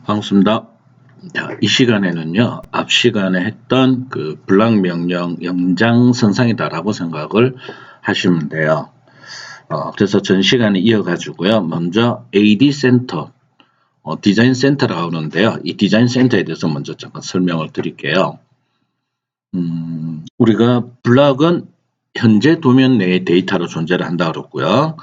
반갑습니다. 자, 이 시간에는요, 앞 시간에 했던 그 블락 명령 연장선상이다라고 생각을 하시면 돼요. 그래서 전 시간에 이어가지고요, 먼저 AD 센터, 디자인 센터라고 하는데요. 이 디자인 센터에 대해서 먼저 잠깐 설명을 드릴게요. 우리가 블락은 현재 도면 내의 데이터로 존재를 한다 그랬고요.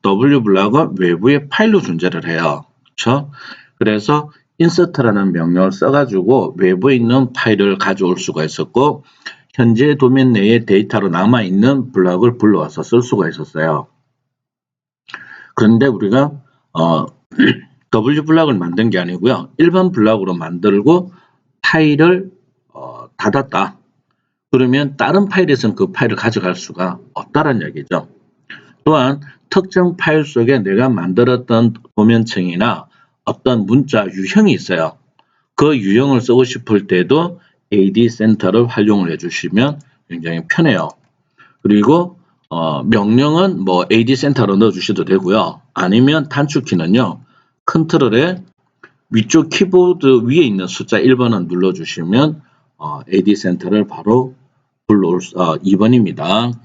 W 블락은 외부의 파일로 존재를 해요. 그렇죠? 그래서 insert라는 명령을 써가지고 외부에 있는 파일을 가져올 수가 있었고, 현재 도면 내의 데이터로 남아있는 블락을 불러와서 쓸 수가 있었어요. 그런데 우리가 W 블락을 만든 게 아니고요, 일반 블락으로 만들고 파일을 닫았다. 그러면 다른 파일에서는 그 파일을 가져갈 수가 없다는 얘기죠. 또한 특정 파일 속에 내가 만들었던 도면층이나 어떤 문자 유형이 있어요. 그 유형을 쓰고 싶을 때도 AD 센터를 활용을 해주시면 굉장히 편해요. 그리고 명령은 뭐 AD 센터로 넣어주셔도 되고요. 아니면 단축키는요, 컨트롤에 위쪽 키보드 위에 있는 숫자 1번을 눌러주시면 AD 센터를 바로 불러올 2번입니다.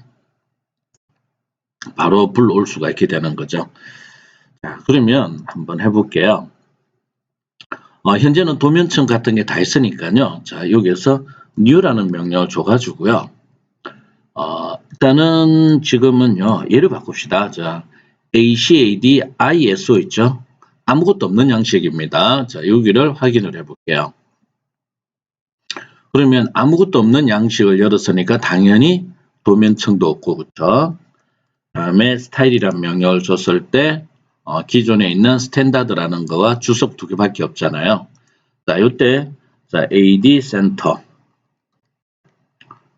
바로 불러올 수가 있게 되는 거죠. 자, 그러면 한번 해볼게요. 현재는 도면층 같은 게 다 있으니까요. 자, 여기에서 new라는 명령을 줘가지고요. 일단은 지금은요, 예를 바꿉시다. 자, ACAD ISO 있죠? 아무것도 없는 양식입니다. 자, 여기를 확인을 해볼게요. 그러면 아무것도 없는 양식을 열었으니까 당연히 도면층도 없고, 그쵸? 다음에 스타일이라는 명령을 줬을 때 기존에 있는 스탠다드라는 거와 주석 두 개밖에 없잖아요. 자, 이때 자, AD 센터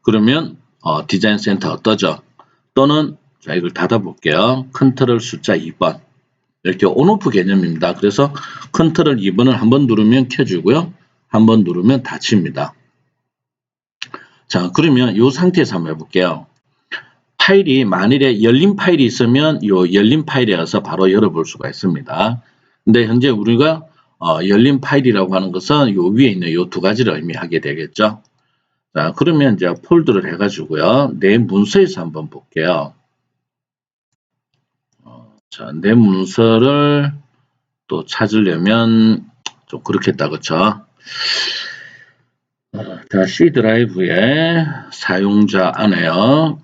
그러면 디자인 센터 떠죠. 또는 자, 이걸 닫아볼게요. 컨트롤 숫자 2번 이렇게 온오프 개념입니다. 그래서 컨트롤 2번을 한번 누르면 켜주고요. 한번 누르면 닫힙니다. 자, 그러면 이 상태에서 한번 해볼게요. 파일이 만일에 열린 파일이 있으면 이 열린 파일에 가서 바로 열어볼 수가 있습니다. 근데 현재 우리가 열린 파일이라고 하는 것은 요 위에 있는 요 두 가지를 의미하게 되겠죠. 자, 그러면 이제 폴더를 해가지고요. 내 문서에서 한번 볼게요. 자, 내 문서를 또 찾으려면 좀 그렇겠다, 그쵸? 자, C 드라이브에 사용자 안에요.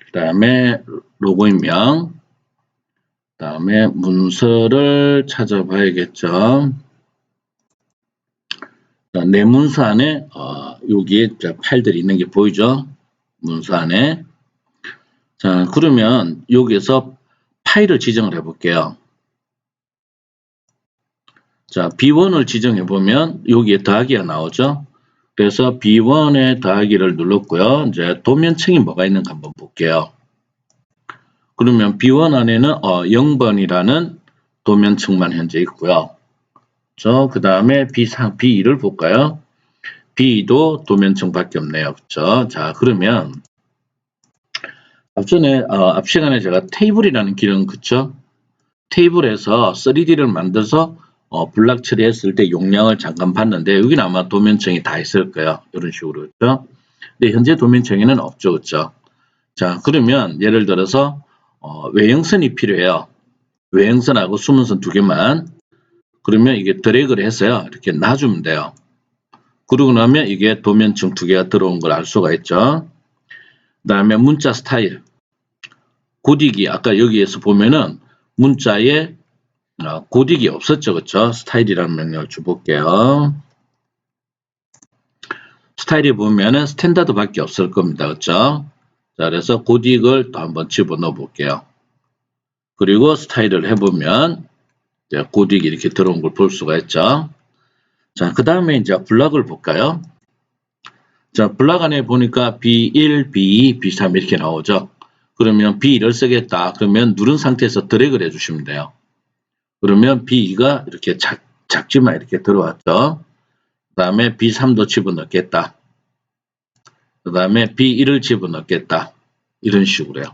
그 다음에 로그인명, 그 다음에 문서를 찾아봐야겠죠. 자, 내 문서 안에 여기에 파일들이 있는 게 보이죠? 문서 안에. 자, 그러면 여기에서 파일을 지정을 해볼게요. 자, B1을 지정해 보면 여기에 더하기가 나오죠. 그래서 B1에 더하기를 눌렀고요. 이제 도면층이 뭐가 있는가 한번 볼게요. 그러면 B1 안에는 0번이라는 도면층만 현재 있고요. 그 다음에 B2를 볼까요? B2도 도면층밖에 없네요. 그렇죠? 자, 그러면 앞전에 앞 시간에 제가 테이블이라는 기능, 그쵸? 테이블에서 3D를 만들어서 블락 처리했을 때 용량을 잠깐 봤는데 여기는 아마 도면층이 다 있을 거예요. 이런 식으로, 그렇죠? 근데 현재 도면층에는 없죠, 그렇죠? 자, 그러면 예를 들어서 외형선이 필요해요. 외형선하고 수문선 두 개만. 그러면 이게 드래그를 해서요, 이렇게 놔주면 돼요. 그러고 나면 이게 도면층 두 개가 들어온 걸 알 수가 있죠. 그 다음에 문자 스타일. 고딕이 아까 여기에서 보면은 문자에 고딕이 없었죠, 그렇죠? 스타일이라는 명령을 줘볼게요. 스타일이 보면은 스탠다드밖에 없을 겁니다, 그렇죠? 자, 그래서 고딕을 또 한번 집어넣어 볼게요. 그리고 스타일을 해보면 고딕이 이렇게 들어온 걸 볼 수가 있죠. 자, 그 다음에 이제 블락을 볼까요? 자, 블락 안에 보니까 B1, B2, B3 이렇게 나오죠. 그러면 B1을 쓰겠다. 그러면 누른 상태에서 드래그를 해주시면 돼요. 그러면 B2가 이렇게 작지만 이렇게 들어왔죠. 그 다음에 B3도 집어넣겠다. 그 다음에 B1을 집어넣겠다. 이런 식으로요.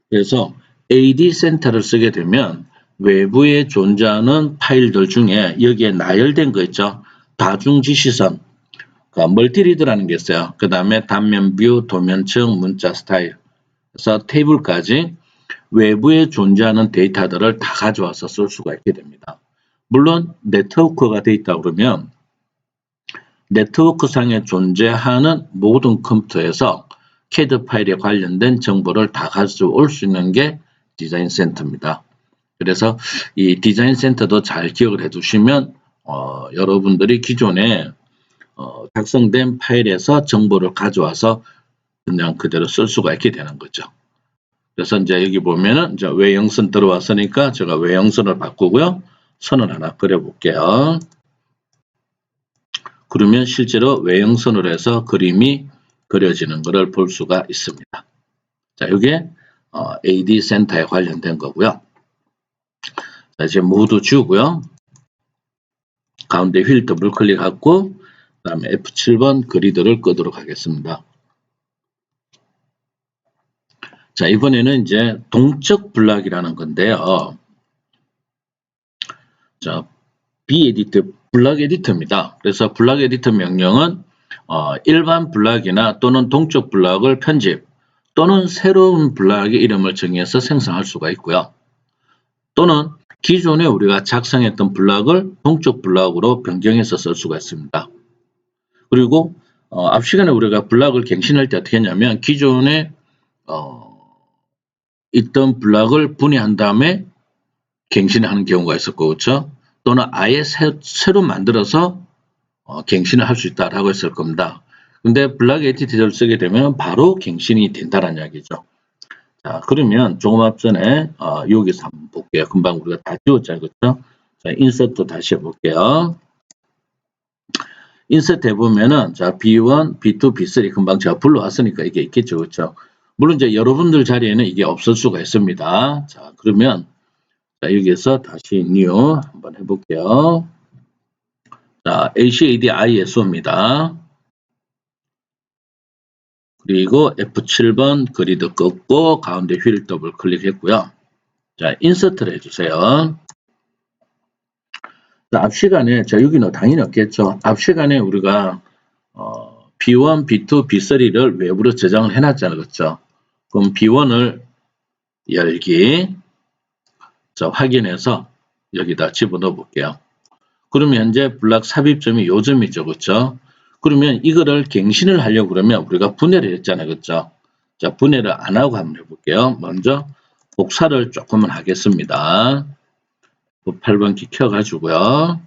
그래서 AD 센터를 쓰게 되면 외부에 존재하는 파일들 중에 여기에 나열된 거 있죠. 다중지시선, 그러니까 멀티리드라는 게 있어요. 그 다음에 단면 뷰, 도면층, 문자 스타일, 그래서 테이블까지 외부에 존재하는 데이터들을 다 가져와서 쓸 수가 있게 됩니다. 물론 네트워크가 돼 있다 그러면 네트워크상에 존재하는 모든 컴퓨터에서 CAD 파일에 관련된 정보를 다 가져올 수 있는 게 디자인 센터입니다. 그래서 이 디자인 센터도 잘 기억을 해 두시면 여러분들이 기존에 작성된 파일에서 정보를 가져와서 그냥 그대로 쓸 수가 있게 되는 거죠. 그래서 이제 여기 보면은 이제 외형선 들어왔으니까 제가 외형선을 바꾸고요. 선을 하나 그려볼게요. 그러면 실제로 외형선으로 해서 그림이 그려지는 것을 볼 수가 있습니다. 자, 이게 AD 센터에 관련된 거고요. 자, 이제 모두 지우고요. 가운데 휠 더블 클릭하고 그 다음에 F7번 그리드를 끄도록 하겠습니다. 자, 이번에는 이제 동적 블락이라는 건데요. 자, B-에디터, 블락 에디터입니다. 그래서 블락 에디터 명령은 일반 블락이나 또는 동적 블락을 편집 또는 새로운 블락의 이름을 정해서 생성할 수가 있고요. 또는 기존에 우리가 작성했던 블락을 동적 블락으로 변경해서 쓸 수가 있습니다. 그리고 앞 시간에 우리가 블락을 갱신할 때 어떻게 했냐면 기존에 있던 블락을 분해한 다음에 갱신하는 경우가 있었고, 그렇죠? 또는 아예 새로 만들어서 갱신을 할 수 있다라고 했을 겁니다. 근데 블락 에디터를 쓰게 되면 바로 갱신이 된다는 이야기죠. 자, 그러면 조금 앞전에 여기서 한번 볼게요. 금방 우리가 다 지웠잖아요, 그렇죠? 자, 인서트 다시 해볼게요. 인서트 해보면은 자, B1, B2, B3 금방 제가 불러왔으니까 이게 있겠죠, 그렇죠? 물론 이제 여러분들 자리에는 이게 없을 수가 있습니다. 자, 그러면 자, 여기에서 다시 new 한번 해볼게요. 자, ACAD-ISO입니다. 그리고 F7번 그리드 끄고 가운데 휠 더블 클릭했고요. 자, 인서트를 해주세요. 자, 앞 시간에 자, 여기는 당연히 없겠죠. 앞 시간에 우리가 B1, B2, B3를 외부로 저장을 해놨잖아요, 그렇죠? 그럼 B1을 열기, 자, 확인해서 여기다 집어넣어 볼게요. 그러면 현재 블락 삽입점이 요점이죠, 그렇죠? 그러면 이거를 갱신을 하려고 그러면 우리가 분해를 했잖아요, 그렇죠? 자, 분해를 안 하고 한번 해볼게요. 먼저 복사를 조금은 하겠습니다. 8번 키 켜가지고요.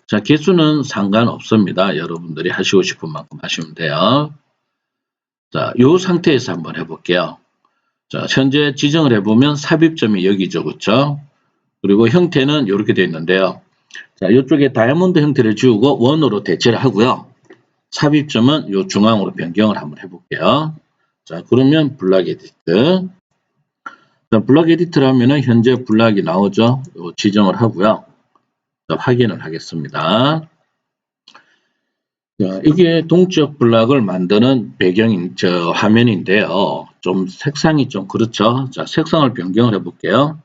자, 개수는 상관없습니다. 여러분들이 하시고 싶은 만큼 하시면 돼요. 자, 이 상태에서 한번 해볼게요. 자, 현재 지정을 해보면 삽입점이 여기죠, 그렇죠? 그리고 형태는 이렇게 되어 있는데요. 자, 이쪽에 다이아몬드 형태를 지우고 원으로 대체를 하고요. 삽입점은 이 중앙으로 변경을 한번 해볼게요. 자, 그러면 블락 에디트. 자, 블락 에디트를 하면은 현재 블락이 나오죠. 요 지정을 하고요. 자, 확인을 하겠습니다. 자, 이게 동적 블락을 만드는 배경인 화면인데요. 좀 색상이 좀 그렇죠. 자, 색상을 변경을 해볼게요.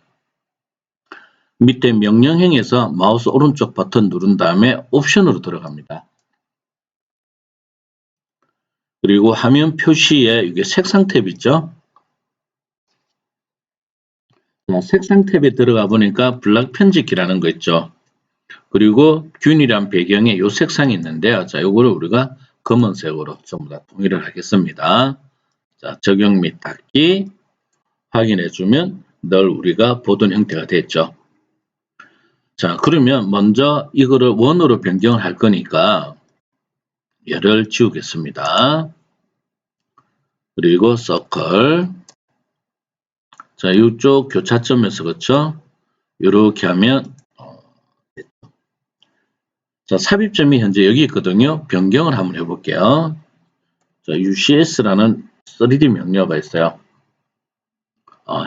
밑에 명령형에서 마우스 오른쪽 버튼 누른 다음에 옵션으로 들어갑니다. 그리고 화면 표시에 이게 색상 탭 있죠? 자, 색상 탭에 들어가 보니까 블락 편집기라는 거 있죠? 그리고 균일한 배경에 이 색상이 있는데요. 자, 요거를 우리가 검은색으로 전부 다 통일을 하겠습니다. 자, 적용 및 닫기 확인해주면 늘 우리가 보던 형태가 됐죠. 자, 그러면 먼저 이거를 원으로 변경을 할 거니까 얘를 지우겠습니다. 그리고 서클. 자, 이쪽 교차점에서 그렇죠? 이렇게 하면 자, 삽입점이 현재 여기 있거든요. 변경을 한번 해볼게요. 자, UCS라는 3D 명료가 있어요.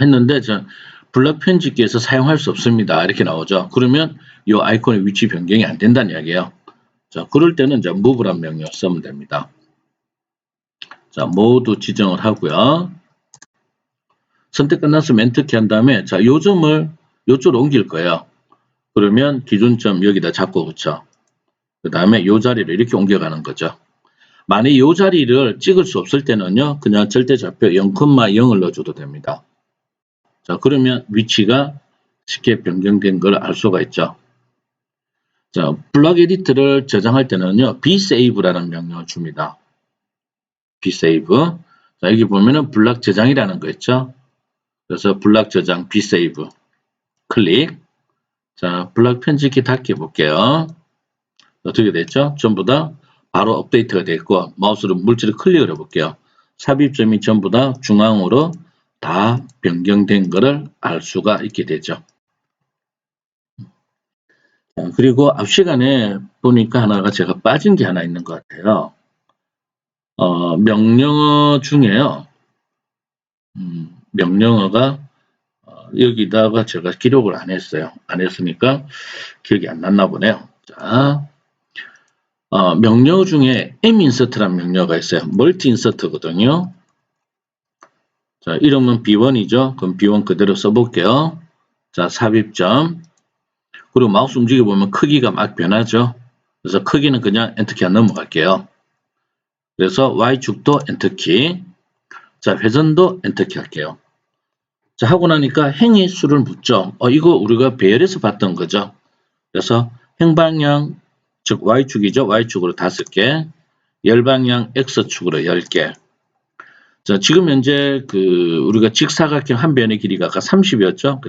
했는데 저 블락 편집기에서 사용할 수 없습니다. 이렇게 나오죠. 그러면 이 아이콘의 위치 변경이 안 된다는 이야기예요. 자, 그럴 때는 이제 move란 명령을 쓰면 됩니다. 자, 모두 지정을 하고요. 선택 끝났으면 엔터키 한 다음에 자, 요 점을 요쪽으로 옮길 거예요. 그러면 기준점 여기다 잡고 붙여. 그 다음에 요 자리를 이렇게 옮겨가는 거죠. 만약 요 자리를 찍을 수 없을 때는요. 그냥 절대좌표 0,0을 넣어줘도 됩니다. 자, 그러면 위치가 쉽게 변경된 걸 알 수가 있죠. 자, 블록 에디트를 저장할 때는요. bsave라는 명령을 줍니다. bsave. 자, 여기 보면은 블록 저장이라는 거 있죠. 그래서 블록 저장 bsave 클릭. 자, 블록 편집기 닫기 볼게요. 어떻게 됐죠? 전부 다 바로 업데이트가 됐고 마우스로 물질을 클릭을 해볼게요. 삽입점이 전부 다 중앙으로 다 변경된 것을 알 수가 있게 되죠. 그리고 앞 시간에 보니까 하나가 제가 빠진 게 하나 있는 것 같아요. 명령어 중에요. 명령어가 여기다가 제가 기록을 안 했어요. 안 했으니까 기억이 안 났나 보네요. 자, 명령어 중에 minsert라는 명령어가 있어요. 멀티 인서트거든요. 자, 이름은 B1이죠. 그럼 B1 그대로 써볼게요. 자, 삽입점. 그리고 마우스 움직여보면 크기가 막 변하죠. 그래서 크기는 그냥 엔터키 안 넘어갈게요. 그래서 Y축도 엔터키. 자, 회전도 엔터키 할게요. 자, 하고 나니까 행의 수를 묻죠. 이거 우리가 배열에서 봤던 거죠. 그래서 행방향, 즉 Y축이죠. Y축으로 5개. 열방향 X축으로 10개. 자, 지금 현재 우리가 직사각형 한 변의 길이가 아까 30이었죠.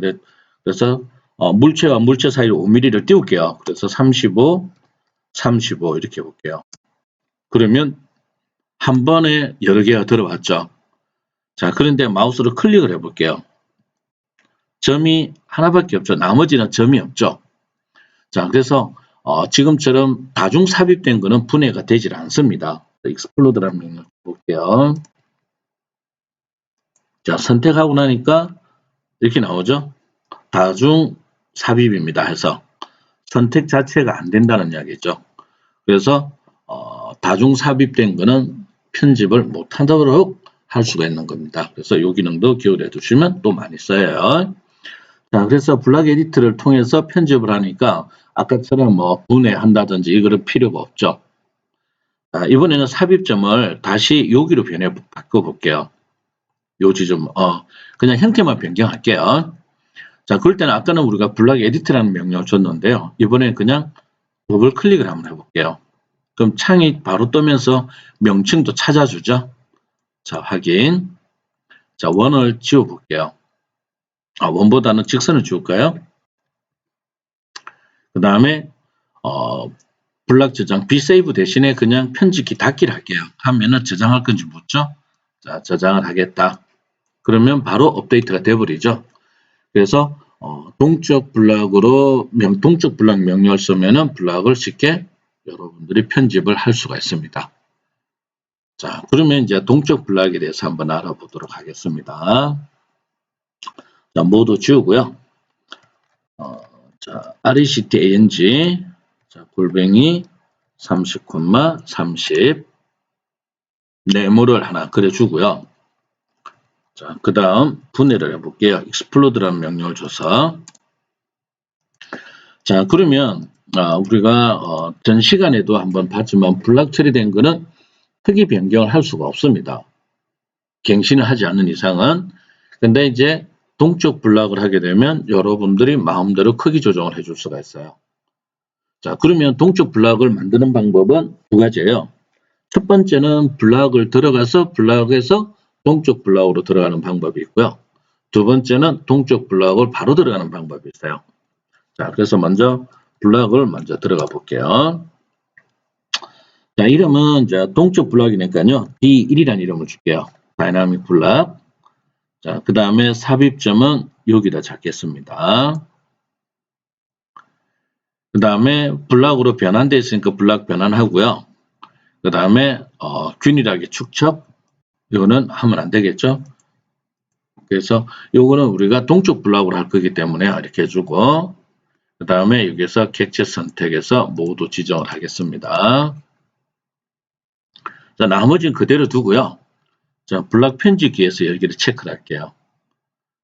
그래서 물체와 물체 사이로 5mm를 띄울게요. 그래서 35, 35 이렇게 볼게요. 그러면 한 번에 여러 개가 들어왔죠. 자, 그런데 마우스로 클릭을 해볼게요. 점이 하나밖에 없죠. 나머지는 점이 없죠. 자, 그래서 지금처럼 다중 삽입된 거는 분해가 되질 않습니다. 익스플로드라는 명령 볼게요. 자, 선택하고 나니까 이렇게 나오죠. 다중 삽입입니다 해서 선택 자체가 안 된다는 이야기죠. 그래서 다중 삽입된 거는 편집을 못하도록 할 수가 있는 겁니다. 그래서 이 기능도 기억을 해두시면 또 많이 써요. 자, 그래서 블록 에디트를 통해서 편집을 하니까 아까처럼 뭐 분해한다든지 이거는 필요가 없죠. 자, 이번에는 삽입점을 다시 여기로 바꿔볼게요. 요 지점, 그냥 형태만 변경할게요. 자, 그럴 때는 아까는 우리가 블록 에디트라는 명령을 줬는데요. 이번엔 그냥 더블 클릭을 한번 해볼게요. 그럼 창이 바로 뜨면서 명칭도 찾아주죠. 자, 확인. 자, 원을 지워볼게요. 원보다는 직선을 지울까요? 그 다음에 블록 저장 bsave 대신에 그냥 편집키 닫기를 할게요. 하면은 저장할 건지 묻죠. 자, 저장을 하겠다. 그러면 바로 업데이트가 돼버리죠. 그래서 동적 블록으로 동적 블록 명령을 쓰면은 블록을 쉽게 여러분들이 편집을 할 수가 있습니다. 자, 그러면 이제 동적 블록에 대해서 한번 알아보도록 하겠습니다. 자, 모두 지우고요. 자, rectang 자, 골뱅이 30, 30 네모를 하나 그려주고요. 자, 그 다음 분해를 해볼게요. explode라는 명령을 줘서. 자, 그러면 우리가 전 시간에도 한번 봤지만 블록 처리된 거는 크기 변경을 할 수가 없습니다. 갱신을 하지 않는 이상은. 근데 이제 동적 블록을 하게 되면 여러분들이 마음대로 크기 조정을 해줄 수가 있어요. 자, 그러면 동적 블록을 만드는 방법은 두 가지예요. 첫 번째는 블록을 들어가서 블록에서 동적 블록으로 들어가는 방법이 있고요. 두 번째는 동적 블록을 바로 들어가는 방법이 있어요. 자, 그래서 먼저 블록을 먼저 들어가 볼게요. 자, 이름은 이제 동적 블록이니까요. D1이라는 이름을 줄게요. 다이나믹 블록. 자, 그 다음에 삽입점은 여기다 잡겠습니다. 그 다음에 블록으로 변환되어 있으니까 블록 변환하고요. 그 다음에 균일하게 축척. 이거는 하면 안 되겠죠. 그래서 요거는 우리가 동적 블록으로 할 거기 때문에 이렇게 해주고 그 다음에 여기서 객체 선택해서 모두 지정을 하겠습니다. 자, 나머지는 그대로 두고요. 자, 블록 편집기에서 여기를 체크를 할게요.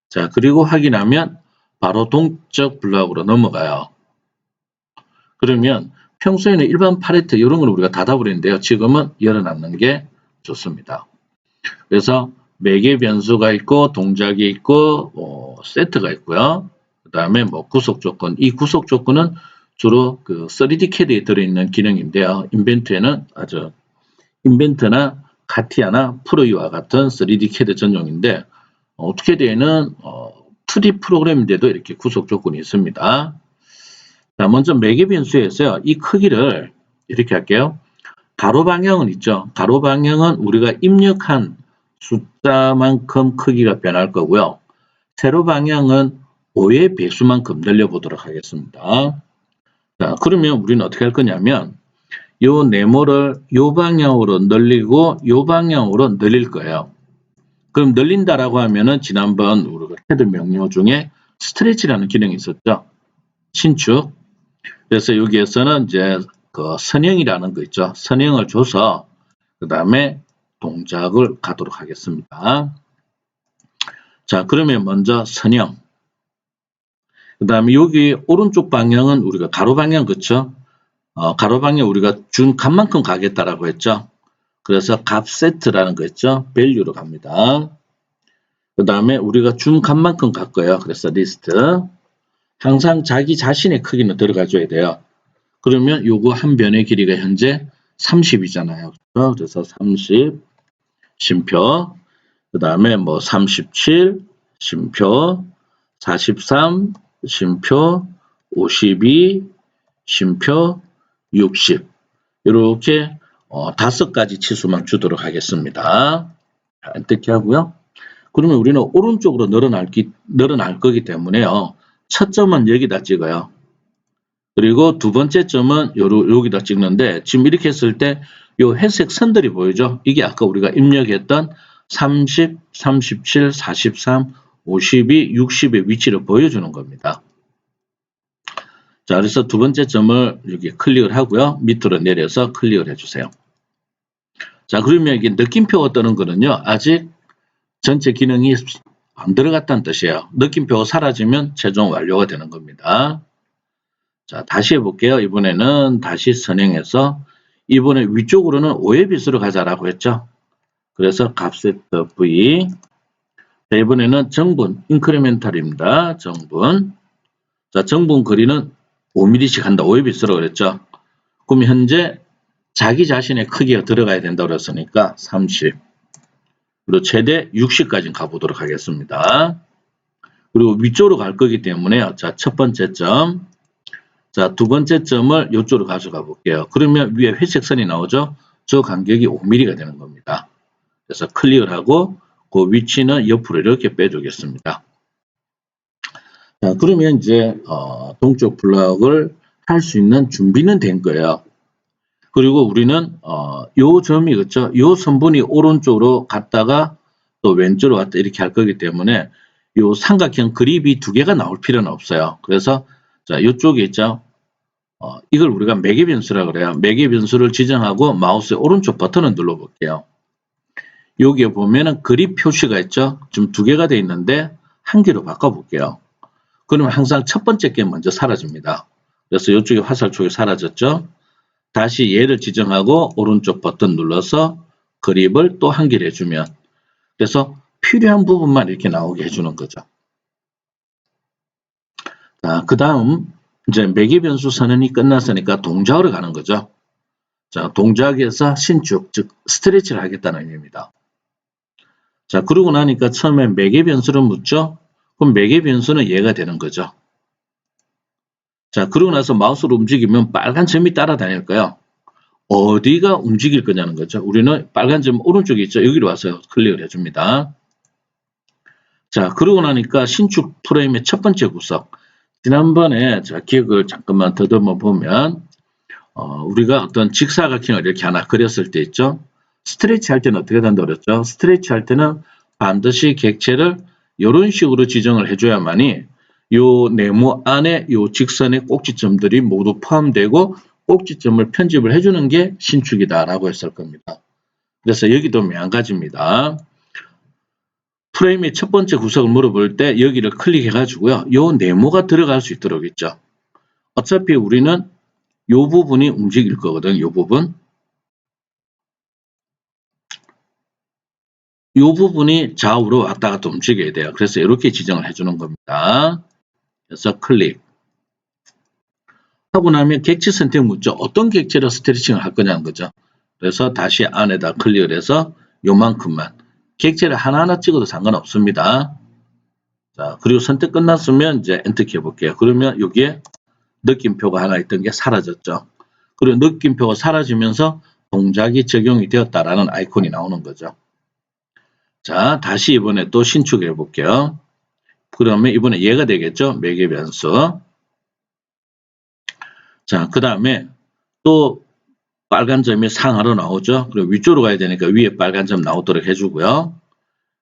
자, 그리고 확인하면 바로 동적 블록으로 넘어가요. 그러면 평소에는 일반 파레토 이런 걸 우리가 닫아버리는데요. 지금은 열어놨는 게 좋습니다. 그래서 매개 변수가 있고 동작이 있고 세트가 있고요. 그 다음에 뭐 구속 조건, 이 구속 조건은 주로 그 3D CAD에 들어있는 기능인데요. 인벤트나 카티아나 프로이와 같은 3D CAD 전용인데 어떻게 되는 2D 프로그램인데도 이렇게 구속 조건이 있습니다. 자, 먼저 매개 변수에서요. 이 크기를 이렇게 할게요. 가로 방향은 있죠. 가로 방향은 우리가 입력한 숫자만큼 크기가 변할 거고요. 세로 방향은 5의 배수만큼 늘려보도록 하겠습니다. 자, 그러면 우리는 어떻게 할 거냐면 요 네모를 요 방향으로 늘리고 요 방향으로 늘릴 거예요. 그럼 늘린다라고 하면은 지난번 우리가 CAD 명령 중에 스트레치라는 기능이 있었죠. 신축. 그래서 여기에서는 이제 그 선형이라는 거 있죠. 선형을 줘서 그 다음에 동작을 가도록 하겠습니다. 자, 그러면 먼저 선형. 그 다음에 여기 오른쪽 방향은 우리가 가로 방향 그쵸? 가로 방향 우리가 준 값만큼 가겠다라고 했죠. 그래서 값 세트라는 거 있죠. value로 갑니다. 그 다음에 우리가 준 값만큼 갈 거예요. 그래서 리스트. 항상 자기 자신의 크기는 들어가 줘야 돼요. 그러면 요거 한 변의 길이가 현재 30이잖아요. 그래서 30 쉼표, 그 다음에 뭐 37 쉼표, 43 쉼표, 52 쉼표, 60 이렇게 5가지 치수만 주도록 하겠습니다. 이렇게 하고요. 그러면 우리는 오른쪽으로 늘어날 거기 때문에요. 첫 점은 여기다 찍어요. 그리고 두 번째 점은 여기다 찍는데 지금 이렇게 했을 때 요 회색 선들이 보이죠? 이게 아까 우리가 입력했던 30, 37, 43, 52, 60의 위치를 보여주는 겁니다. 자, 그래서 두 번째 점을 여기 클릭을 하고요. 밑으로 내려서 클릭을 해주세요. 자, 그러면 이게 느낌표가 뜨는 거는요. 아직 전체 기능이 안 들어갔다는 뜻이에요. 느낌표가 사라지면 최종 완료가 되는 겁니다. 자, 다시 해볼게요. 이번에는 다시 선행해서 이번에 위쪽으로는 5의 비수로 가자라고 했죠. 그래서 값세트 V. 자, 이번에는 정분, 인크리멘탈입니다. 정분. 자, 정분 거리는 5mm씩 한다. 5의 비수로 그랬죠. 그럼 현재 자기 자신의 크기가 들어가야 된다고 그랬으니까 30. 그리고 최대 60까지 가보도록 하겠습니다. 그리고 위쪽으로 갈 거기 때문에요. 자, 첫 번째 점. 자, 두 번째 점을 이쪽으로 가져가 볼게요. 그러면 위에 회색 선이 나오죠? 저 간격이 5mm가 되는 겁니다. 그래서 클릭을 하고 그 위치는 옆으로 이렇게 빼주겠습니다. 자, 그러면 이제 동쪽 블럭을 할 수 있는 준비는 된 거예요. 그리고 우리는 요 점이 그렇죠? 요 선분이 오른쪽으로 갔다가 또 왼쪽으로 갔다 이렇게 할 거기 때문에 요 삼각형 그립이 두 개가 나올 필요는 없어요. 그래서 자, 요쪽에 있죠? 이걸 우리가 매개 변수라고 그래요. 매개 변수를 지정하고 마우스의 오른쪽 버튼을 눌러볼게요. 여기에 보면은 그립 표시가 있죠? 지금 두 개가 되어 있는데 한 개로 바꿔볼게요. 그러면 항상 첫 번째 게 먼저 사라집니다. 그래서 이쪽에 화살촉이 사라졌죠? 다시 얘를 지정하고 오른쪽 버튼 눌러서 그립을 또 한 개를 해주면 그래서 필요한 부분만 이렇게 나오게 해주는 거죠. 자, 그 다음 이제 매개 변수 선언이 끝났으니까 동작으로 가는 거죠. 자, 동작에서 신축, 즉 스트레치를 하겠다는 의미입니다. 자, 그러고 나니까 처음에 매개 변수를 묻죠. 그럼 매개 변수는 얘가 되는 거죠. 자, 그러고 나서 마우스로 움직이면 빨간 점이 따라다닐 거예요. 어디가 움직일 거냐는 거죠. 우리는 빨간 점 오른쪽에 있죠. 여기로 와서 클릭을 해줍니다. 자, 그러고 나니까 신축 프레임의 첫 번째 구석. 지난번에 제가 기억을 잠깐만 더듬어 보면 우리가 어떤 직사각형을 이렇게 하나 그렸을 때 있죠. 스트레치 할 때는 어떻게 된다고 그랬죠? 스트레치 할 때는 반드시 객체를 이런 식으로 지정을 해줘야만이 요 네모 안에 요 직선의 꼭지점들이 모두 포함되고 꼭지점을 편집을 해주는 게 신축이다라고 했을 겁니다. 그래서 여기도 마찬가지입니다. 프레임의 첫 번째 구석을 물어볼 때 여기를 클릭해 가지고요. 요 네모가 들어갈 수 있도록 있죠. 어차피 우리는 요 부분이 움직일 거거든. 요 부분. 요 부분이 좌우로 왔다 갔다 움직여야 돼요. 그래서 이렇게 지정을 해주는 겁니다. 그래서 클릭. 하고 나면 객체 선택 묻죠. 어떤 객체로 스트레칭을 할 거냐는 거죠. 그래서 다시 안에다 클릭을 해서 요만큼만. 객체를 하나하나 찍어도 상관없습니다. 자, 그리고 선택 끝났으면 이제 엔터 키 해볼게요. 그러면 여기에 느낌표가 하나 있던 게 사라졌죠. 그리고 느낌표가 사라지면서 동작이 적용이 되었다라는 아이콘이 나오는 거죠. 자, 다시 이번에 또 신축해 볼게요. 그러면 이번에 얘가 되겠죠. 매개 변수. 자, 그 다음에 또 빨간 점이 상하로 나오죠. 그리고 위쪽으로 가야 되니까 위에 빨간 점 나오도록 해주고요.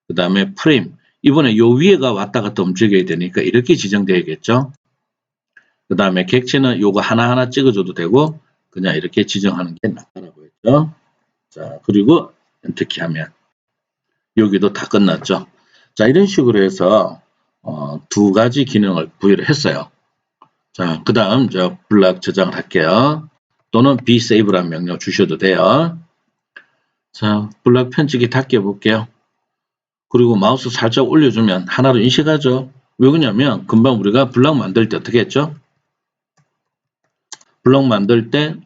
그 다음에 프레임. 이번에 요 위에가 왔다 갔다 움직여야 되니까 이렇게 지정되겠죠. 그 다음에 객체는 요거 하나하나 찍어줘도 되고 그냥 이렇게 지정하는 게 낫다라고 했죠. 자, 그리고 엔터키 하면 여기도 다 끝났죠. 자, 이런 식으로 해서 두 가지 기능을 부여를 했어요. 자, 그 다음 저 블락 저장을 할게요. 또는 bsave라는 명령 주셔도 돼요. 자, 블락 편집기 닫게 볼게요. 그리고 마우스 살짝 올려주면 하나로 인식하죠. 왜 그러냐면 금방 우리가 블락 만들 때 어떻게 했죠? 블락 만들 때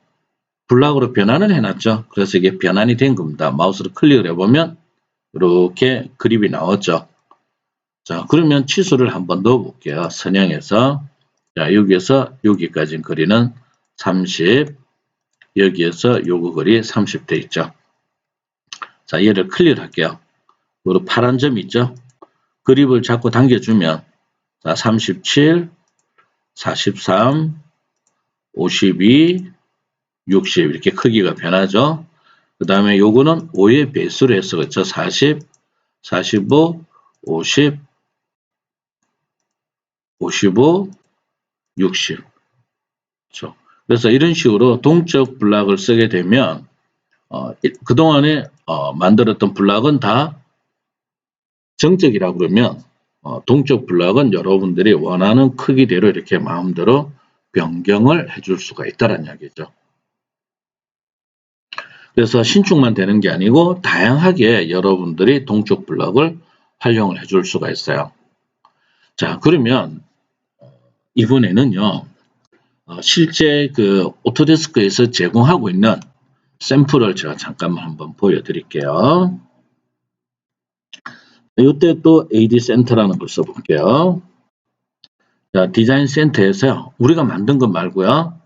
블락으로 변환을 해놨죠. 그래서 이게 변환이 된 겁니다. 마우스로 클릭을 해보면 이렇게 그립이 나왔죠. 자, 그러면 치수를 한번 넣어 볼게요. 선형해서 자, 여기에서 여기까지 거리는 30, 여기에서 요거 거리 30 돼 있죠. 자, 얘를 클릭을 할게요. 그리고 파란 점 있죠. 그립을 잡고 당겨주면 자, 37, 43, 52, 60 이렇게 크기가 변하죠. 그 다음에 요거는 5의 배수로 해서 그렇죠. 40, 45, 50, 55, 60. 그렇죠. 그래서 이런 식으로 동적 블락을 쓰게 되면 그동안에 만들었던 블락은 다 정적이라고 그러면 동적 블락은 여러분들이 원하는 크기대로 이렇게 마음대로 변경을 해줄 수가 있다는 이야기죠. 그래서 신축만 되는 게 아니고 다양하게 여러분들이 동적 블럭을 활용을 해줄 수가 있어요. 자, 그러면 이번에는요. 실제 그 오토데스크에서 제공하고 있는 샘플을 제가 잠깐만 한번 보여드릴게요. 이때 또 AD 센터라는 걸 써볼게요. 자, 디자인 센터에서 우리가 만든 것 말고요.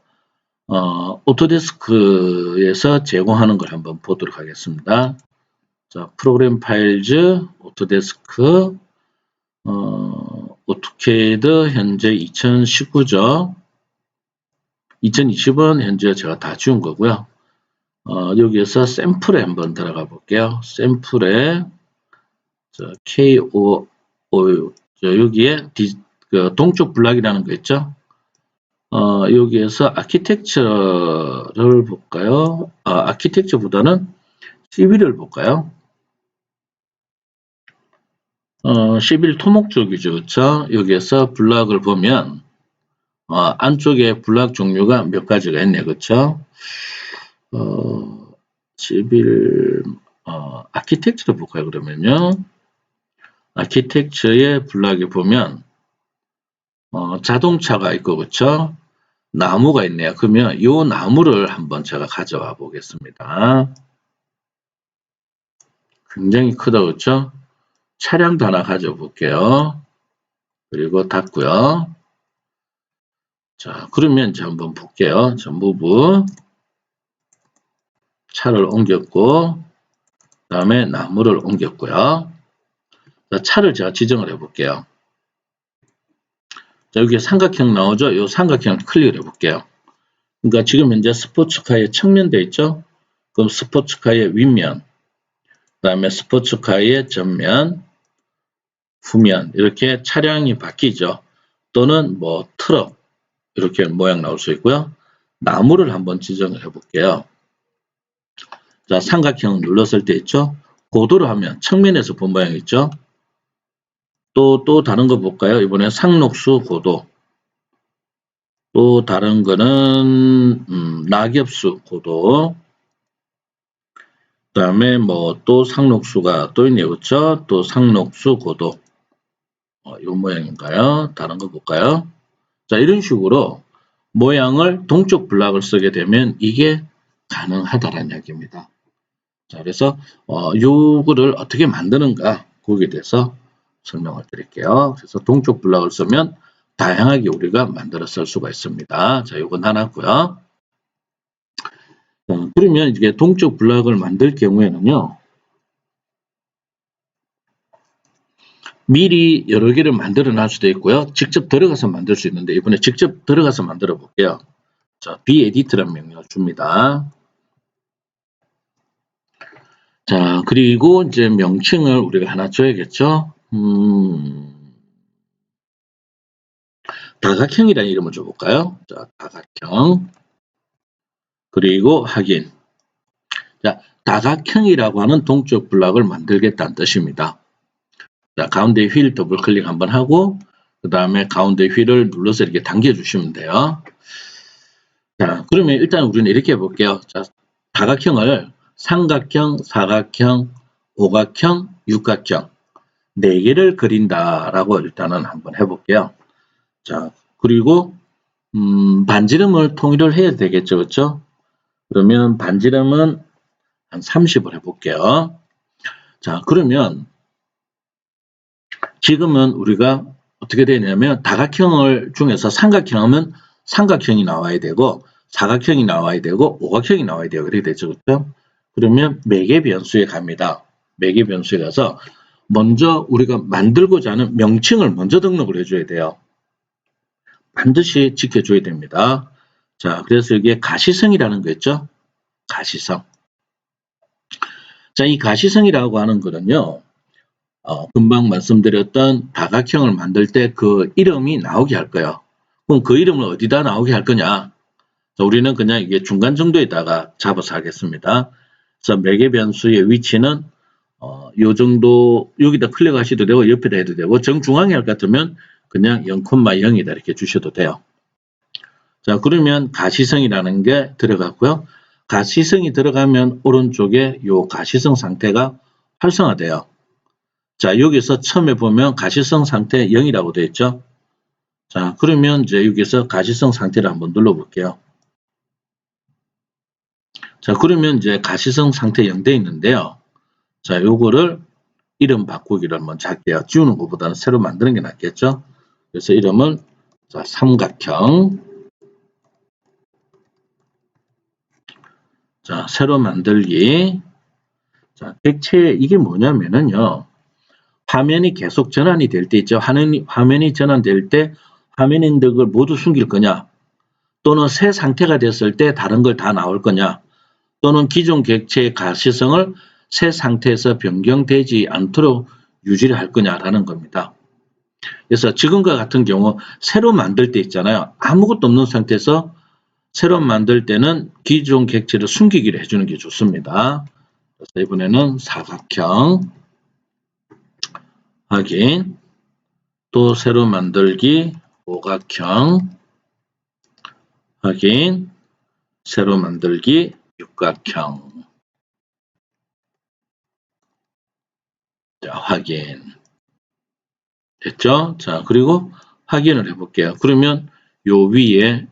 오토데스크에서 제공하는 걸 한번 보도록 하겠습니다. 자, 프로그램 파일즈, 오토데스크, 오토캐드 현재 2019죠. 2020은 현재 제가 다 지운 거고요. 여기에서 샘플에 한번 들어가 볼게요. 샘플에 KO, 여기에 그 동쪽 블락이라는 거 있죠. 여기에서 아키텍처를 볼까요? 아키텍처보다는 CV를 볼까요? 11 토목 쪽이죠. 그렇죠? 여기에서 블락을 보면 안쪽에 블락 종류가 몇 가지가 있네. 그렇죠? 11 아키텍처를 볼까요? 그러면요. 아키텍처의 블락에 보면 자동차가 있고 그렇죠? 나무가 있네요. 그러면 이 나무를 한번 제가 가져와 보겠습니다. 굉장히 크다 그렇죠? 차량도 하나 가져볼게요. 그리고 닫고요. 자, 그러면 이제 한번 볼게요. 전부부 차를 옮겼고 그 다음에 나무를 옮겼고요. 자, 차를 제가 지정을 해볼게요. 자, 여기 삼각형 나오죠? 이 삼각형 클릭을 해볼게요. 그러니까 지금 현재 스포츠카의 측면 돼 있죠? 그럼 스포츠카의 윗면, 그 다음에 스포츠카의 전면, 후면 이렇게 차량이 바뀌죠. 또는 뭐 트럭 이렇게 모양 나올 수 있고요. 나무를 한번 지정을 해볼게요. 자, 삼각형 눌렀을 때 있죠? 고도로 하면 측면에서 본 모양 있죠? 또 다른 거 볼까요? 이번에 상록수 고도. 또 다른 거는 낙엽수 고도. 그 다음에 뭐 또 상록수가 또 있네요. 그렇죠? 또 상록수 고도. 이 모양인가요? 다른 거 볼까요? 자, 이런 식으로 모양을 동쪽 블락을 쓰게 되면 이게 가능하다라는 이야기입니다. 자, 그래서 요거를 어떻게 만드는가 거기에 대해서 설명을 드릴게요. 그래서 동쪽 블락을 쓰면 다양하게 우리가 만들어 쓸 수가 있습니다. 자, 요건 하나고요. 그러면 이게 동쪽 블락을 만들 경우에는요. 미리 여러 개를 만들어 놨을 수도 있고요. 직접 들어가서 만들 수 있는데 이번에 직접 들어가서 만들어 볼게요. 자, bEdit라는 명령을 줍니다. 자, 그리고 이제 명칭을 우리가 하나 줘야겠죠. 다각형이라는 이름을 줘볼까요? 자, 다각형. 그리고 확인. 자, 다각형이라고 하는 동쪽 블락을 만들겠다는 뜻입니다. 자, 가운데 휠 더블 클릭 한번 하고, 그 다음에 가운데 휠을 눌러서 이렇게 당겨주시면 돼요. 자, 그러면 일단 우리는 이렇게 해볼게요. 자, 다각형을 삼각형, 사각형, 오각형, 육각형 4개를 그린다라고 일단은 한번 해볼게요. 자, 그리고 반지름을 통일을 해야 되겠죠. 그렇죠? 그러면 반지름은 한 30을 해볼게요. 자, 그러면 지금은 우리가 어떻게 되냐면 다각형을 중에서 삼각형 하면 삼각형이 나와야 되고 사각형이 나와야 되고 오각형이 나와야 돼요. 그렇게 되죠. 그렇죠? 그러면 매개 변수에 갑니다. 매개 변수에 가서 먼저 우리가 만들고자 하는 명칭을 먼저 등록을 해줘야 돼요. 반드시 지켜줘야 됩니다. 자, 그래서 여기에 가시성이라는 거 있죠? 가시성. 자, 이 가시성이라고 하는 거는요. 금방 말씀드렸던 다각형을 만들 때 그 이름이 나오게 할 거예요. 그럼 그 이름을 어디다 나오게 할 거냐? 자, 우리는 그냥 이게 중간 정도에다가 잡아서 하겠습니다. 그래서 매개 변수의 위치는 요 정도 여기다 클릭하셔도 되고 옆에다 해도 되고 정중앙에 할 것 같으면 그냥 0,0이다 이렇게 주셔도 돼요. 자, 그러면 가시성이라는 게 들어갔고요. 가시성이 들어가면 오른쪽에 요 가시성 상태가 활성화돼요. 자, 여기서 처음에 보면 가시성 상태 0이라고 되어 있죠. 자, 그러면 이제 여기서 가시성 상태를 한번 눌러볼게요. 자, 그러면 이제 가시성 상태 0 되어 있는데요. 자, 요거를 이름 바꾸기를 한번 할게요. 지우는 것보다는 새로 만드는 게 낫겠죠. 그래서 이름을 자, 삼각형. 자, 새로 만들기. 자, 객체 이게 뭐냐면은요. 화면이 계속 전환이 될 때 있죠. 화면이 전환될 때 화면에 있는 걸 모두 숨길 거냐, 또는 새 상태가 됐을 때 다른 걸 다 나올 거냐, 또는 기존 객체의 가시성을 새 상태에서 변경되지 않도록 유지를 할 거냐라는 겁니다. 그래서 지금과 같은 경우 새로 만들 때 있잖아요. 아무것도 없는 상태에서 새로 만들 때는 기존 객체를 숨기기를 해주는 게 좋습니다. 그래서 이번에는 사각형 확인, 또 새로 만들기 오각형 확인, 새로 만들기 육각형. 자, 확인. 됐죠? 자, 그리고 확인을 해볼게요. 그러면 요 위에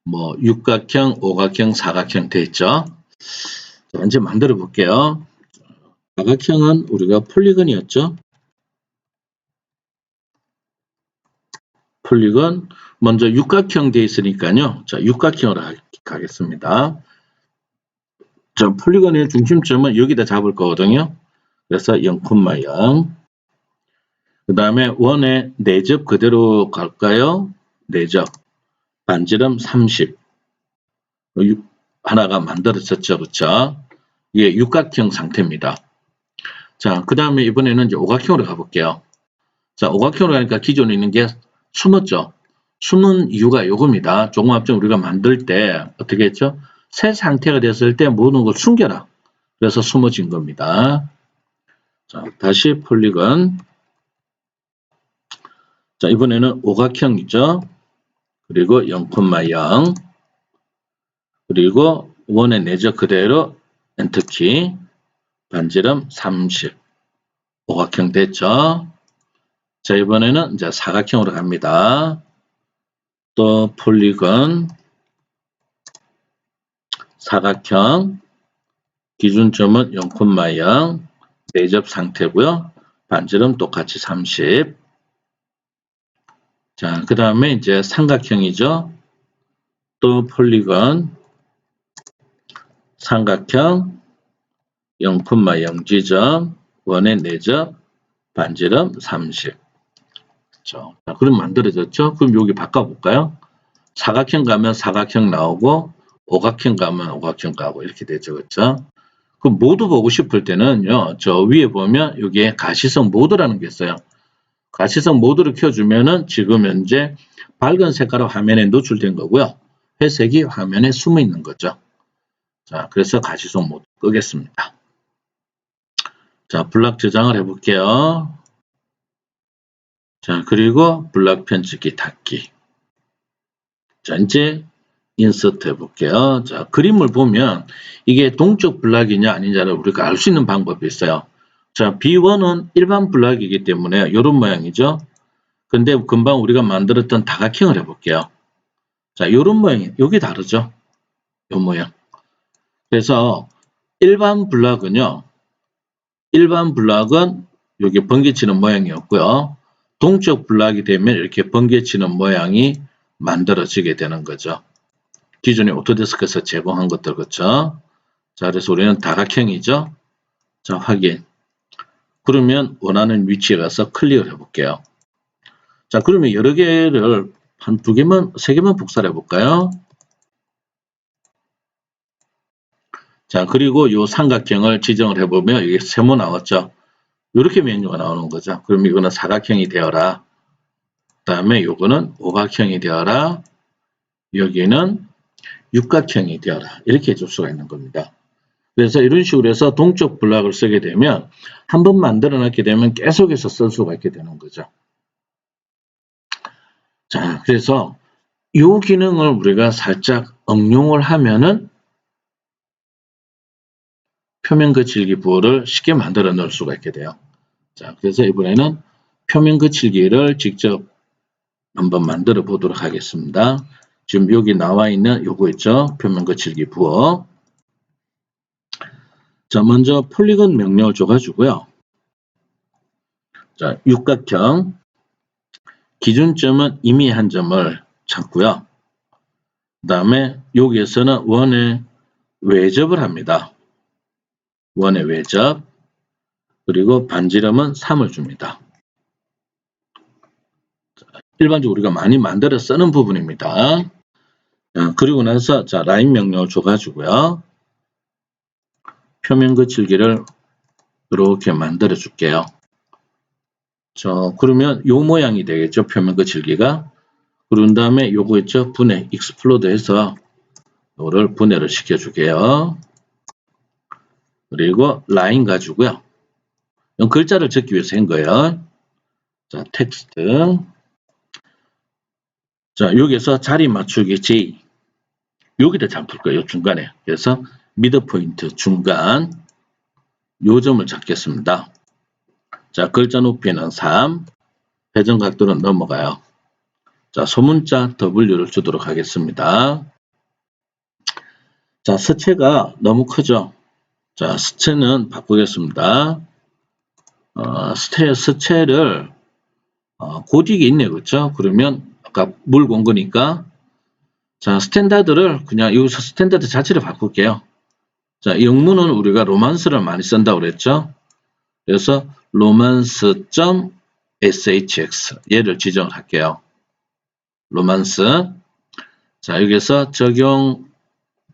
뭐 육각형, 오각형, 사각형 돼 있죠? 자, 이제 만들어 볼게요. 사각형은 우리가 폴리건이었죠? 폴리건 먼저 육각형 돼 있으니까요. 자, 육각형으로 가겠습니다. 자, 폴리건의 중심점은 여기다 잡을 거거든요. 그래서 0,0. 그 다음에 원의 내접 그대로 갈까요? 내접. 반지름 30. 하나가 만들어졌죠. 그렇죠? 이게 육각형 상태입니다. 자, 그 다음에 이번에는 이제 오각형으로 가볼게요. 자, 오각형으로 가니까 기존에 있는 게 숨었죠. 숨은 이유가 요겁니다. 조금합점 우리가 만들 때 어떻게 했죠? 새 상태가 됐을 때 모든 걸 숨겨라. 그래서 숨어진 겁니다. 자, 다시 폴리건. 자, 이번에는 오각형이죠. 그리고 0,0 그리고 원의 내적 그대로 엔터키 반지름 30 오각형 됐죠. 자, 이번에는 이제 사각형으로 갑니다. 또 폴리건 사각형 기준점은 0,0 내접 상태고요. 반지름 똑같이 30. 자, 그 다음에 이제 삼각형이죠. 또 폴리건 삼각형 0,0 지점 원의 내접 반지름 30. 그렇죠. 자, 그럼 만들어졌죠? 그럼 여기 바꿔볼까요? 사각형 가면 사각형 나오고 오각형 가면 오각형 가고 이렇게 되죠. 그렇죠? 그 모두 보고 싶을 때는요. 저 위에 보면 여기에 가시성 모드라는 게 있어요. 가시성 모드를 켜주면은 지금 현재 밝은 색깔로 화면에 노출된 거고요. 회색이 화면에 숨어 있는 거죠. 자, 그래서 가시성 모드 끄겠습니다. 자, 블락 저장을 해볼게요. 자, 그리고 블락 편집기 닫기. 자, 이제 인서트 해볼게요. 자, 그림을 보면 이게 동적 블락이냐 아니냐를 우리가 알 수 있는 방법이 있어요. 자, B1은 일반 블락이기 때문에 이런 모양이죠. 근데 금방 우리가 만들었던 다각형을 해볼게요. 자, 이런 모양이 여기 다르죠. 이 모양. 그래서 일반 블락은요. 일반 블락은 여기 번개치는 모양이었고요. 동적 블락이 되면 이렇게 번개치는 모양이 만들어지게 되는 거죠. 기존에 오토데스크에서 제공한 것들 그렇죠. 자, 그래서 우리는 다각형이죠. 자, 확인. 그러면 원하는 위치에 가서 클릭을 해볼게요. 자, 그러면 여러 개를 한 두 개만, 세 개만 복사를 해볼까요? 자, 그리고 이 삼각형을 지정을 해보면 이게 세모 나왔죠. 이렇게 메뉴가 나오는 거죠. 그럼 이거는 사각형이 되어라. 그 다음에 이거는 오각형이 되어라. 여기는 육각형이 되어라. 이렇게 해줄 수가 있는 겁니다. 그래서 이런 식으로 해서 동적 블락을 쓰게 되면 한번 만들어 놨게 되면 계속해서 쓸 수가 있게 되는 거죠. 자, 그래서 이 기능을 우리가 살짝 응용을 하면은 표면 거칠기 부호를 쉽게 만들어 놓을 수가 있게 돼요. 자, 그래서 이번에는 표면 거칠기를 직접 한번 만들어 보도록 하겠습니다. 지금 여기 나와 있는 요거 있죠? 표면 거칠기 부호. 자, 먼저 폴리건 명령을 줘가지고요. 자, 육각형 기준점은 이미 한 점을 찾고요. 그 다음에 여기에서는 원의 외접을 합니다. 원의 외접 그리고 반지름은 3을 줍니다. 일반적으로 우리가 많이 만들어 쓰는 부분입니다. 자, 그리고 나서 자 라인 명령을 줘가지고요. 표면 거칠기를 이렇게 만들어 줄게요. 자, 그러면 요 모양이 되겠죠. 표면 거칠기가. 그런 다음에 요거 있죠. 분해, 익스플로드 해서 요거를 분해를 시켜줄게요. 그리고 라인 가지고요. 글자를 적기 위해서 한 거예요. 자, 텍스트. 자, 여기서 자리 맞추기 J. 여기다 잡을 거예요. 중간에. 그래서 미드 포인트 중간 요 점을 잡겠습니다. 자, 글자 높이는 3. 회전 각도는 넘어가요. 자, 소문자 W를 주도록 하겠습니다. 자, 서체가 너무 크죠? 자, 서체는 바꾸겠습니다. 서체를 고딕이 있네, 그렇죠? 그러면 아까 물 본 거니까 자, 스탠다드를 그냥 여기서 스탠다드 자체를 바꿀게요. 자, 영문은 우리가 로만스를 많이 쓴다고 그랬죠? 그래서 로만스.shx 얘를 지정을 할게요. 로만스. 자, 여기서 적용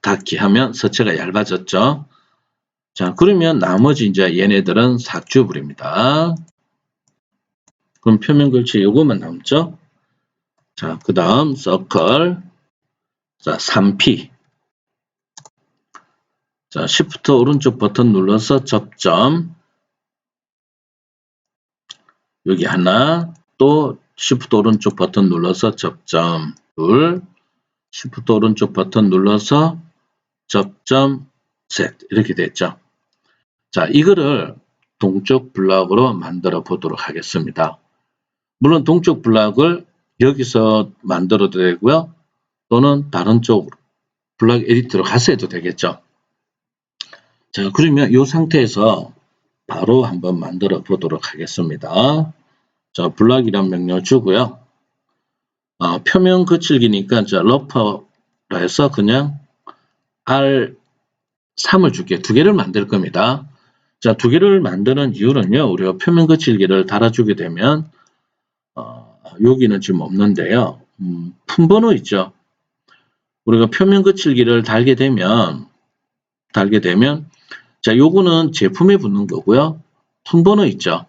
닫기 하면 서체가 얇아졌죠? 자, 그러면 나머지 이제 얘네들은 삭제해버립니다. 그럼 표면 글씨 요거만 남죠? 자, 그 다음 서클. 자, 3P. 자, Shift 오른쪽 버튼 눌러서 접점. 여기 하나, 또 Shift 오른쪽 버튼 눌러서 접점 둘, Shift 오른쪽 버튼 눌러서 접점 셋 이렇게 됐죠. 자, 이거를 동쪽 블럭으로 만들어 보도록 하겠습니다. 물론 동쪽 블럭을 여기서 만들어도 되고요. 또는 다른 쪽으로 블럭 에디터로 가서 해도 되겠죠. 자, 그러면 이 상태에서 바로 한번 만들어 보도록 하겠습니다. 자, 블럭이란 명령 주고요. 표면 거칠기니까 자, 러퍼라 해서 그냥 R3을 줄게요. 두 개를 만들 겁니다. 자, 두 개를 만드는 이유는요. 우리가 표면 거칠기를 달아주게 되면 여기는 지금 없는데요. 품번호 있죠. 우리가 표면 거칠기를 달게 되면 자, 요거는 제품에 붙는 거고요. 품번호 있죠.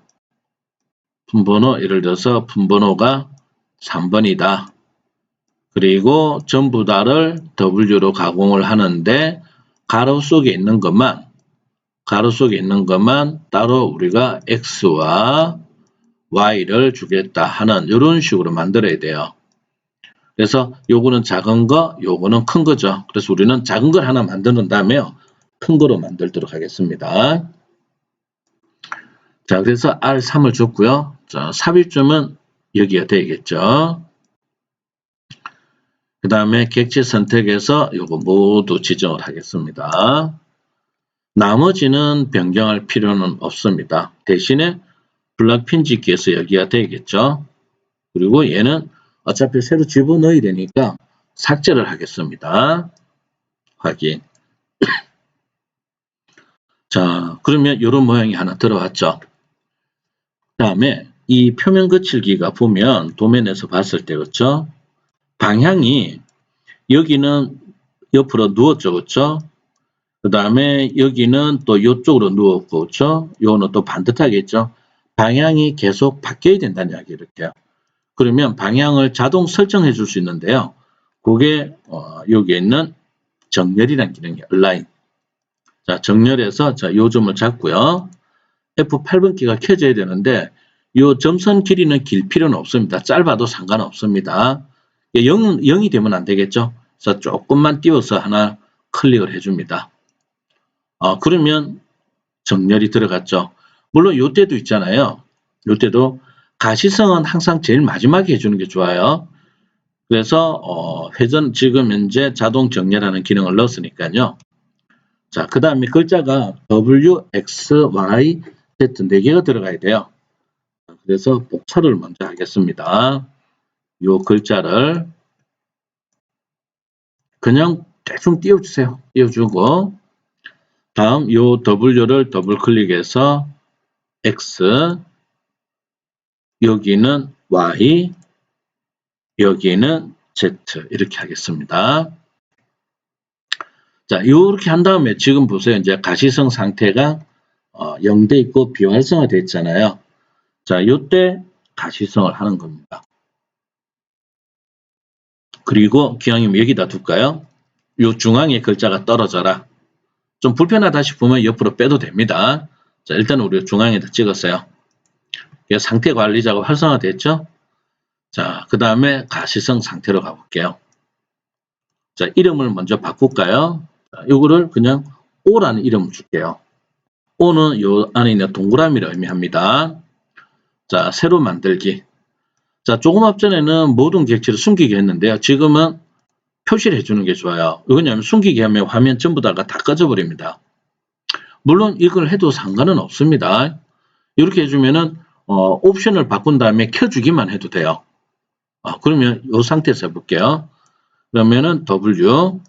품번호 예를 들어서 품번호가 3번이다. 그리고 전부 다를 W로 가공을 하는데 가로 속에 있는 것만 따로 우리가 X와 Y를 주겠다 하는 이런 식으로 만들어야 돼요. 그래서 요거는 작은 거, 요거는 큰 거죠. 그래서 우리는 작은 걸 하나 만드는 다음에 큰 거로 만들도록 하겠습니다. 자, 그래서 R3을 줬고요. 자, 삽입점은 여기가 되겠죠. 그 다음에 객체 선택해서 요거 모두 지정을 하겠습니다. 나머지는 변경할 필요는 없습니다. 대신에 블럭 편집기에서 여기가 되겠죠. 그리고 얘는 어차피 새로 집어넣어야 되니까 삭제를 하겠습니다. 확인. 자, 그러면 이런 모양이 하나 들어왔죠. 그 다음에 이 표면 거칠기가 보면 도면에서 봤을 때 그렇죠. 방향이 여기는 옆으로 누웠죠. 그렇죠. 그 다음에 여기는 또 이쪽으로 누웠고 그렇죠. 요거는 또 반듯하겠죠. 방향이 계속 바뀌어야 된다는 이야기 이렇게요. 그러면 방향을 자동 설정해 줄 수 있는데요. 그게 여기에 있는 정렬이라는 기능이에요. 얼라인. 자, 정렬해서 자, 요 점을 잡고요. F8번키가 켜져야 되는데 요 점선 길이는 길 필요는 없습니다. 짧아도 상관없습니다. 0이 되면 안 되겠죠. 그래서 조금만 띄워서 하나 클릭을 해줍니다. 그러면 정렬이 들어갔죠. 물론 요때도 있잖아요. 요때도 가시성은 항상 제일 마지막에 해주는 게 좋아요. 그래서 회전 지금 현재 자동 정렬하는 기능을 넣었으니까요. 자, 그 다음에 글자가 W, X, Y, Z 4개가 들어가야 돼요. 그래서 복사를 먼저 하겠습니다. 요 글자를 그냥 대충 띄워주세요. 띄워주고 다음 요 W를 더블 클릭해서 X, 여기는 Y, 여기는 Z 이렇게 하겠습니다. 자, 이렇게 한 다음에 지금 보세요. 이제 가시성 상태가 0돼 있고 비활성화 됐잖아요. 자, 요때 가시성을 하는 겁니다. 그리고 기왕이면 여기다 둘까요? 요 중앙에 글자가 떨어져라. 좀 불편하다 싶으면 옆으로 빼도 됩니다. 자, 일단 우리 중앙에다 찍었어요. 상태 관리 작업 활성화됐죠? 자, 그 다음에 가시성 상태로 가볼게요. 자, 이름을 먼저 바꿀까요? 자, 요거를 그냥 O라는 이름을 줄게요. O는 요 안에 있는 동그라미를 의미합니다. 자, 새로 만들기. 자, 조금 앞전에는 모든 객체를 숨기게 했는데요. 지금은 표시를 해주는 게 좋아요. 왜냐하면 숨기게 하면 화면 전부 다가 다 꺼져버립니다. 물론 이걸 해도 상관은 없습니다. 이렇게 해주면은 옵션을 바꾼 다음에 켜주기만 해도 돼요. 그러면 이 상태에서 해볼게요. 그러면은 W,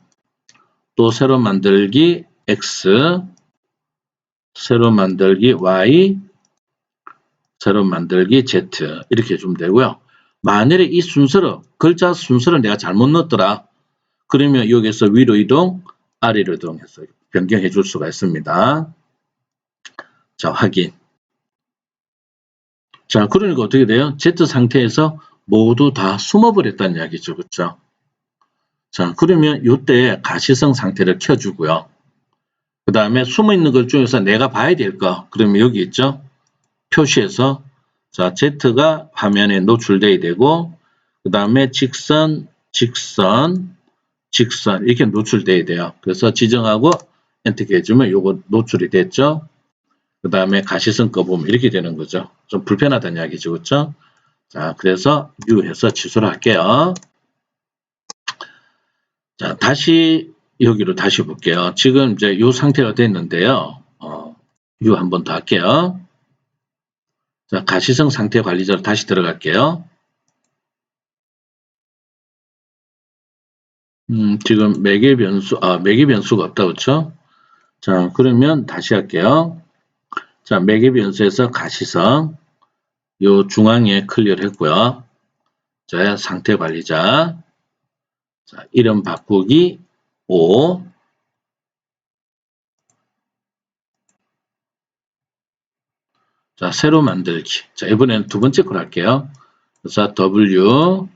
또 새로 만들기 X, 새로 만들기 Y, 새로 만들기 Z 이렇게 해주면 되고요. 만일에 이 순서를 글자 순서를 내가 잘못 넣었더라. 그러면 여기서 위로 이동, 아래로 이동해서 변경해 줄 수가 있습니다. 자, 확인. 자, 그러니까 어떻게 돼요? Z 상태에서 모두 다 숨어버렸다는 이야기죠. 그렇죠? 자, 그러면 이때 가시성 상태를 켜주고요. 그 다음에 숨어있는 것 중에서 내가 봐야 될 거, 그러면 여기 있죠? 표시해서 자, Z가 화면에 노출돼야 되고, 그 다음에 직선, 직선, 직선 이렇게 노출돼야 돼요. 그래서 지정하고 엔터 해주면 요거 노출이 됐죠. 그 다음에 가시성 꺼보면 이렇게 되는 거죠. 좀 불편하다는 이야기죠. 그렇죠? 자, 그래서 U 해서 취소를 할게요. 자, 다시 여기로 다시 볼게요. 지금 이제 이 상태가 됐는데요. U 한 번 더 할게요. 자, 가시성 상태 관리자로 다시 들어갈게요. 지금 매개 변수가 없다. 그렇죠? 자, 그러면 다시 할게요. 자, 매개 변수에서 가시성 요 중앙에 클리어를 했고요. 자, 상태 관리자. 자, 이름 바꾸기 5. 자, 새로 만들기. 자, 이번에는 두 번째 걸 할게요. 그래서 W,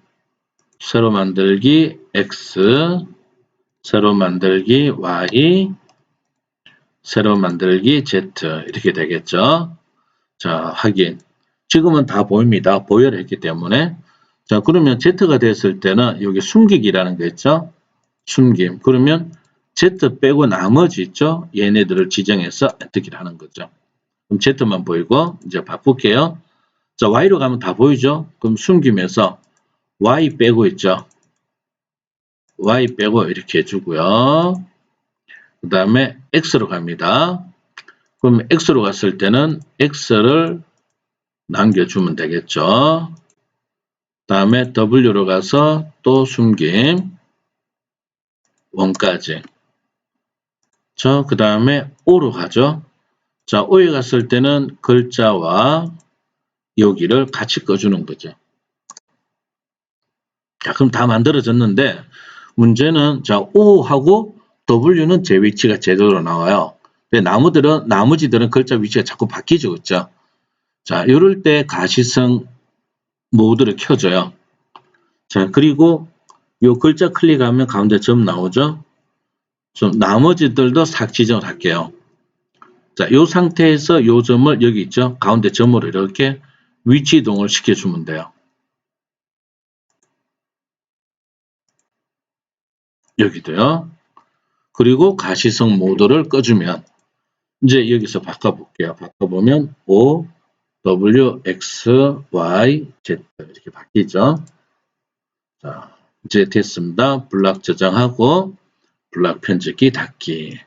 새로 만들기 X, 새로 만들기 Y, 새로 만들기 Z. 이렇게 되겠죠. 자, 확인. 지금은 다 보입니다. 보여를 했기 때문에. 자, 그러면 Z가 됐을 때는 여기 숨기기라는 거 있죠. 숨김. 그러면 Z 빼고 나머지 있죠. 얘네들을 지정해서 엔터키를 하는 거죠. 그럼 Z만 보이고 이제 바꿀게요. 자, Y로 가면 다 보이죠? 그럼 숨기면서 Y 빼고 있죠. Y 빼고 이렇게 해주고요. 그 다음에 X로 갑니다. 그럼 X로 갔을 때는 X를 남겨주면 되겠죠. 그 다음에 W로 가서 또 숨김 1까지. 그 다음에 O로 가죠. 자, O에 갔을 때는 글자와 여기를 같이 꺼주는 거죠. 자, 그럼 다 만들어졌는데 문제는 자, O하고 W는 제 위치가 제대로 나와요. 근데 나머지들은 글자 위치가 자꾸 바뀌죠. 그렇죠? 자, 이럴 때 가시성 모드를 켜줘요. 자, 그리고 요 글자 클릭하면 가운데 점 나오죠? 좀 나머지들도 싹 지정을 할게요. 자, 요 상태에서 요 점을 여기 있죠? 가운데 점으로 이렇게 위치 이동을 시켜주면 돼요. 여기도요. 그리고 가시성 모드를 꺼주면 이제 여기서 바꿔볼게요. 바꿔보면 O, W, X, Y, Z 이렇게 바뀌죠. 자, 이제 됐습니다. 블락 저장하고 블락 편집기 닫기.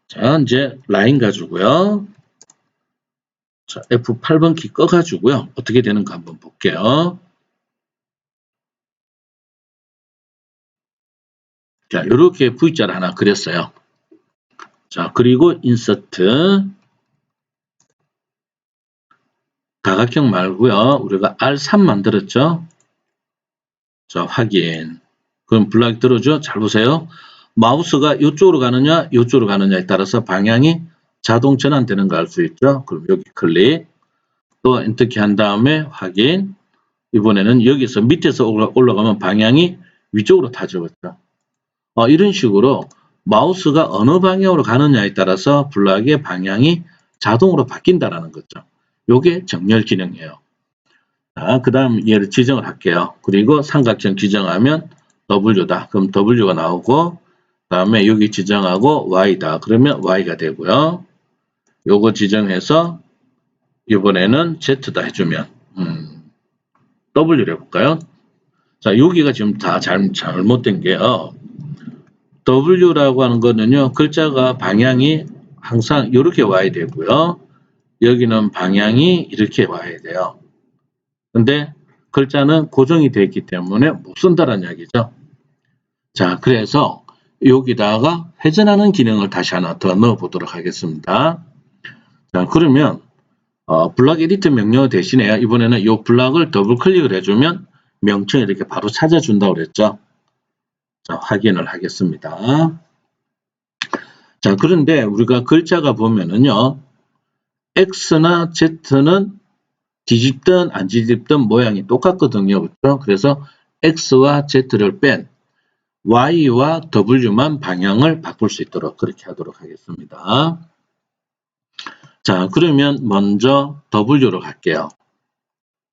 자, 이제 라인 가지고요. 자, F8번 키 꺼가지고요. 어떻게 되는가 한번 볼게요. 자, 이렇게 V자를 하나 그렸어요. 자, 그리고 인서트. 다각형 말고요. 우리가 R3 만들었죠. 자, 확인. 그럼 블락이 들어오죠. 잘 보세요. 마우스가 이쪽으로 가느냐, 이쪽으로 가느냐에 따라서 방향이 자동 전환되는 거 알 수 있죠. 그럼 여기 클릭. 또 엔터키 한 다음에 확인. 이번에는 여기서 밑에서 올라가면 방향이 위쪽으로 타죠. 그렇죠? 이런 식으로 마우스가 어느 방향으로 가느냐에 따라서 블락의 방향이 자동으로 바뀐다는 거죠. 이게 정렬 기능이에요. 자, 그 다음 얘를 지정을 할게요. 그리고 삼각형 지정하면 W다. 그럼 W가 나오고 그 다음에 여기 지정하고 Y다. 그러면 Y가 되고요. 요거 지정해서 이번에는 Z다 해주면 W를 해볼까요? 자, 여기가 지금 다 잘못된 게요. W라고 하는 거는요. 글자가 방향이 항상 이렇게 와야 되고요. 여기는 방향이 이렇게 와야 돼요. 근데 글자는 고정이 되어 있기 때문에 못 쓴다는 이야기죠. 자, 그래서 여기다가 회전하는 기능을 다시 하나 더 넣어 보도록 하겠습니다. 자, 그러면 블락 에디터 명령 대신에 이번에는 이 블락을 더블 클릭을 해주면 명칭을 이렇게 바로 찾아준다고 그랬죠. 자, 확인을 하겠습니다. 자, 그런데 우리가 글자가 보면은요, X나 Z는 뒤집든 안 뒤집든 모양이 똑같거든요. 그렇죠? 그래서 X와 Z를 뺀 Y와 W만 방향을 바꿀 수 있도록 그렇게 하도록 하겠습니다. 자, 그러면 먼저 W로 갈게요.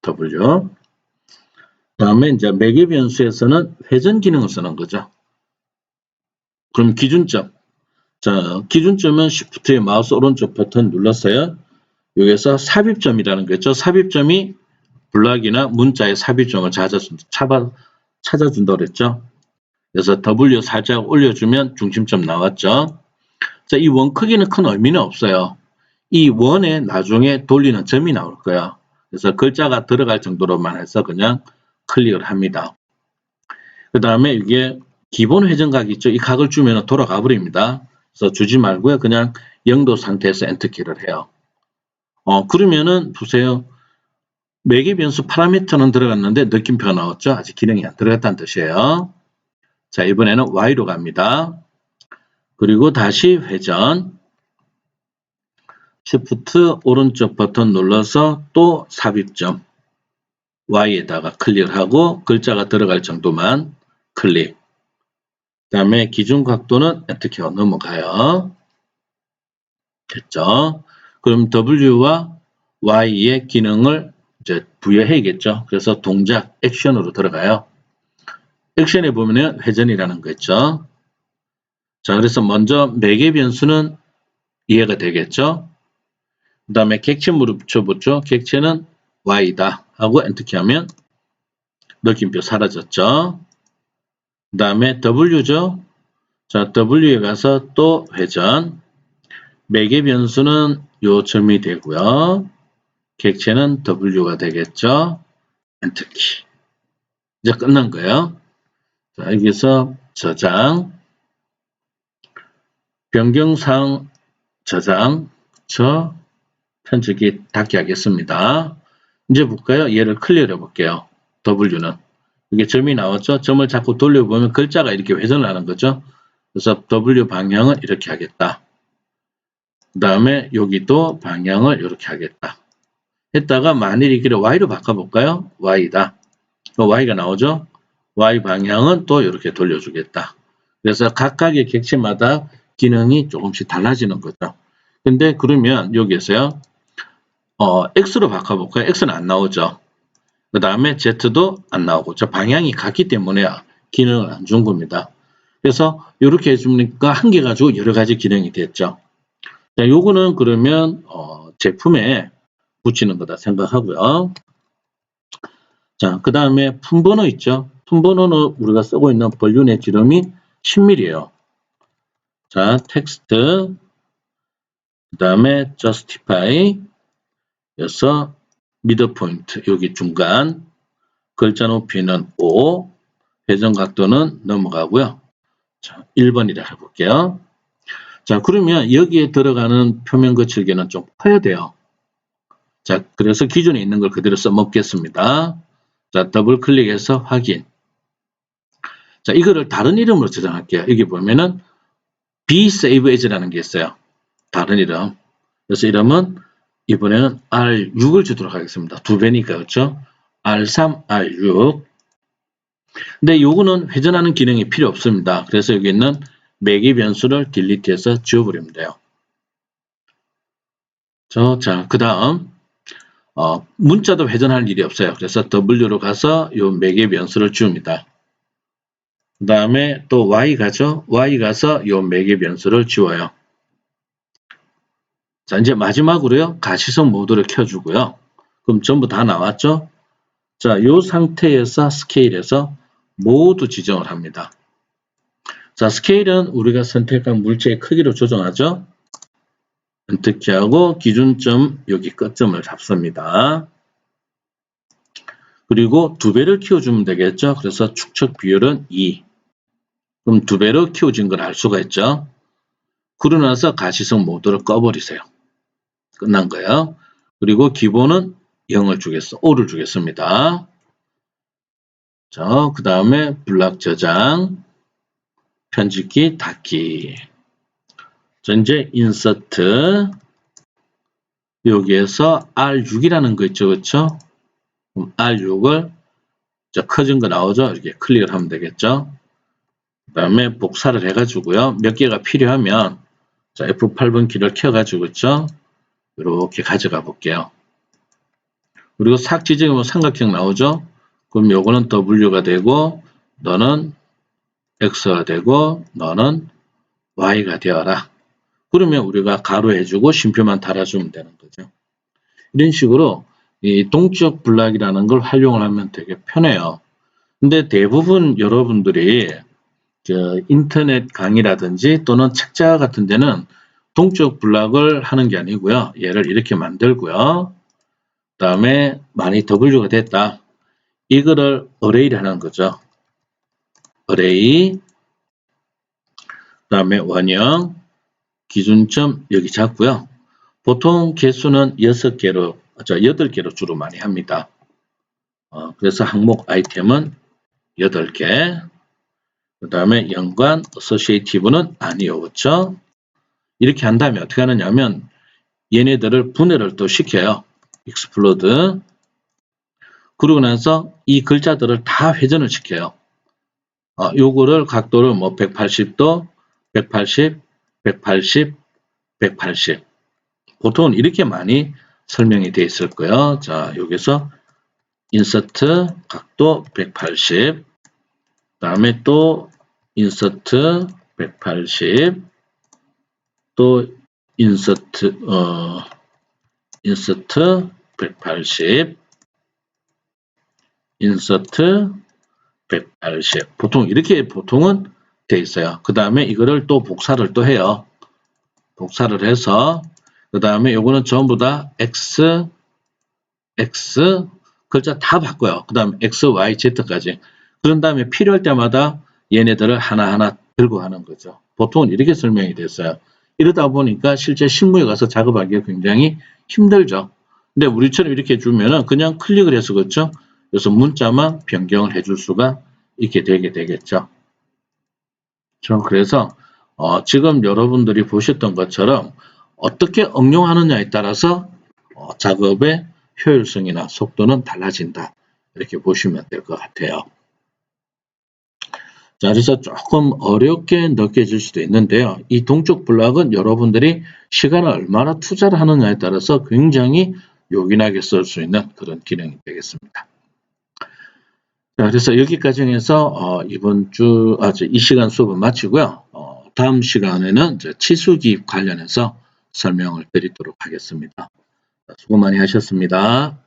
W. 다음에 이제 매개 변수에서는 회전 기능을 쓰는 거죠. 그럼 기준점. 자, 기준점은 Shift의 마우스 오른쪽 버튼 눌렀어요. 여기서 삽입점이라는 거 있죠. 삽입점이 블락이나 문자의 삽입점을 찾아준다고 그랬죠. 그래서 W 살짝 올려주면 중심점 나왔죠. 자, 이 원 크기는 큰 의미는 없어요. 이 원에 나중에 돌리는 점이 나올 거야. 그래서 글자가 들어갈 정도로만 해서 그냥 클릭을 합니다. 그 다음에 이게 기본 회전각 있죠. 이 각을 주면 돌아가 버립니다. 그래서 주지 말고요. 그냥 0도 상태에서 엔터키를 해요. 그러면은 보세요. 매개 변수 파라미터는 들어갔는데 느낌표가 나왔죠. 아직 기능이 안 들어갔다는 뜻이에요. 자, 이번에는 Y로 갑니다. 그리고 다시 회전. Shift 오른쪽 버튼 눌러서 또 삽입점. Y에다가 클릭하고 글자가 들어갈 정도만 클릭. 그 다음에 기준 각도는 엔터키가 넘어가요. 됐죠? 그럼 W와 Y의 기능을 이제 부여해야겠죠. 그래서 동작 액션으로 들어가요. 액션에 보면은 회전이라는 거 있죠. 자, 그래서 먼저 매개 변수는 이해가 되겠죠. 그 다음에 객체 붙여보죠. 객체는 Y다 하고 엔터키 하면 느낌표 사라졌죠. 그 다음에 W죠. 자, W에 가서 또 회전. 매개 변수는 요 점이 되고요. 객체는 W가 되겠죠. 엔터키. 이제 끝난 거예요. 자, 여기서 저장. 변경사항 저장. 편집기 닫기 하겠습니다. 이제 볼까요? 얘를 클리어 해볼게요. W는. 이게 점이 나왔죠? 점을 자꾸 돌려보면 글자가 이렇게 회전을 하는 거죠. 그래서 W 방향은 이렇게 하겠다. 그 다음에 여기도 방향을 이렇게 하겠다. 했다가 만일 이기를 Y로 바꿔볼까요? Y다. Y가 나오죠? Y 방향은 또 이렇게 돌려주겠다. 그래서 각각의 객체마다 기능이 조금씩 달라지는 거죠. 근데 그러면 여기에서요. X로 바꿔볼까요? X는 안 나오죠. 그 다음에 Z도 안 나오고 저 방향이 같기 때문에 기능을 안 준 겁니다. 그래서 이렇게 해주니까 한 개 가지고 여러 가지 기능이 됐죠. 자, 요거는 그러면 제품에 붙이는 거다 생각하고요. 자, 그 다음에 품번호 있죠. 품번호는 우리가 쓰고 있는 볼륨의 지름이 10mm예요. 자, 텍스트 그 다음에 justify 여기서 미드 포인트 여기 중간 글자 높이는 5 회전 각도는 넘어가고요. 자, 1번이라 해볼게요. 자, 그러면 여기에 들어가는 표면 거칠기는 좀 커야 돼요. 자, 그래서 기존에 있는 걸 그대로 써먹겠습니다. 자, 더블 클릭해서 확인. 자, 이거를 다른 이름으로 저장할게요. 여기 보면은 be save as라는 게 있어요. 다른 이름. 그래서 이름은 이번에는 R6을 주도록 하겠습니다. 두 배니까 그렇죠? R3, R6. 근데 요거는 회전하는 기능이 필요 없습니다. 그래서 여기 있는 매개 변수를 딜리트해서 지워버리면 돼요. 자, 그 다음 문자도 회전할 일이 없어요. 그래서 W로 가서 요 매개 변수를 지웁니다. 그 다음에 또 Y 가죠. Y 가서 요 매개 변수를 지워요. 자, 이제 마지막으로요. 가시성 모드를 켜주고요. 그럼 전부 다 나왔죠? 자, 요 상태에서 스케일에서 모두 지정을 합니다. 자, 스케일은 우리가 선택한 물체의 크기로 조정하죠. 엔터키하고 기준점 여기 끝점을 잡습니다. 그리고 두 배를 키워주면 되겠죠. 그래서 축척 비율은 2. 그럼 두 배로 키워진 걸 알 수가 있죠. 그러고 나서 가시성 모드를 꺼버리세요. 끝난 거예요. 그리고 기본은 0을 주겠어. 5를 주겠습니다. 자, 그 다음에 블락 저장, 편집기 닫기. 자, 이제 인서트. 여기에서 R6이라는 거 있죠. 그렇죠? R6을 커진 거 나오죠? 이렇게 클릭을 하면 되겠죠? 그 다음에 복사를 해가지고요. 몇 개가 필요하면 자, F8번 키를 켜가지고 있죠? 이렇게 가져가 볼게요. 그리고 싹 지정하면 삼각형 나오죠? 그럼 요거는 W가 되고 너는 X가 되고 너는 Y가 되어라. 그러면 우리가 가로해주고 쉼표만 달아주면 되는 거죠. 이런 식으로 이 동적 블락이라는 걸 활용을 하면 되게 편해요. 근데 대부분 여러분들이 인터넷 강의라든지 또는 책자 같은 데는 동적 블락을 하는 게 아니고요. 얘를 이렇게 만들고요. 그 다음에 많이 W가 됐다. 이거를 어레이를 하는 거죠. 어레이, 그 다음에 원형, 기준점 여기 잡고요. 보통 개수는 8개로 주로 많이 합니다. 그래서 항목 아이템은 8개. 그 다음에 연관, 어소시에이티브는 아니요. 그렇죠? 이렇게 한 다음에 어떻게 하느냐면 얘네들을 분해를 또 시켜요. 익스플로드. 그러고 나서 이 글자들을 다 회전을 시켜요. 요거를 각도를 뭐 180도, 180, 180, 180. 보통은 이렇게 많이 설명이 되어 있을 거예요. 자, 여기서 인서트 각도 180, 다음에 또 인서트 180, 또 인서트 180, 인서트 180. 보통은 돼 있어요. 그 다음에 이거를 또 복사를 또 해요. 복사를 해서 그 다음에 요거는 전부 다 X 글자 다 바꿔요. 그 다음 X, Y, Z까지. 그런 다음에 필요할 때마다 얘네들을 하나하나 들고 하는 거죠. 보통은 이렇게 설명이 됐어요. 이러다 보니까 실제 실무에 가서 작업하기가 굉장히 힘들죠. 근데 우리처럼 이렇게 주면은 그냥 클릭을 해서 그렇죠. 그래서 문자만 변경을 해줄 수가 있게 되게 되겠죠. 그래서 지금 여러분들이 보셨던 것처럼 어떻게 응용하느냐에 따라서 작업의 효율성이나 속도는 달라진다. 이렇게 보시면 될 것 같아요. 자, 그래서 조금 어렵게 느껴질 수도 있는데요. 이 동적 블락은 여러분들이 시간을 얼마나 투자를 하느냐에 따라서 굉장히 요긴하게 쓸 수 있는 그런 기능이 되겠습니다. 자, 그래서 여기까지 해서 이 시간 수업은 마치고요. 다음 시간에는 치수기입 관련해서 설명을 드리도록 하겠습니다. 수고 많이 하셨습니다.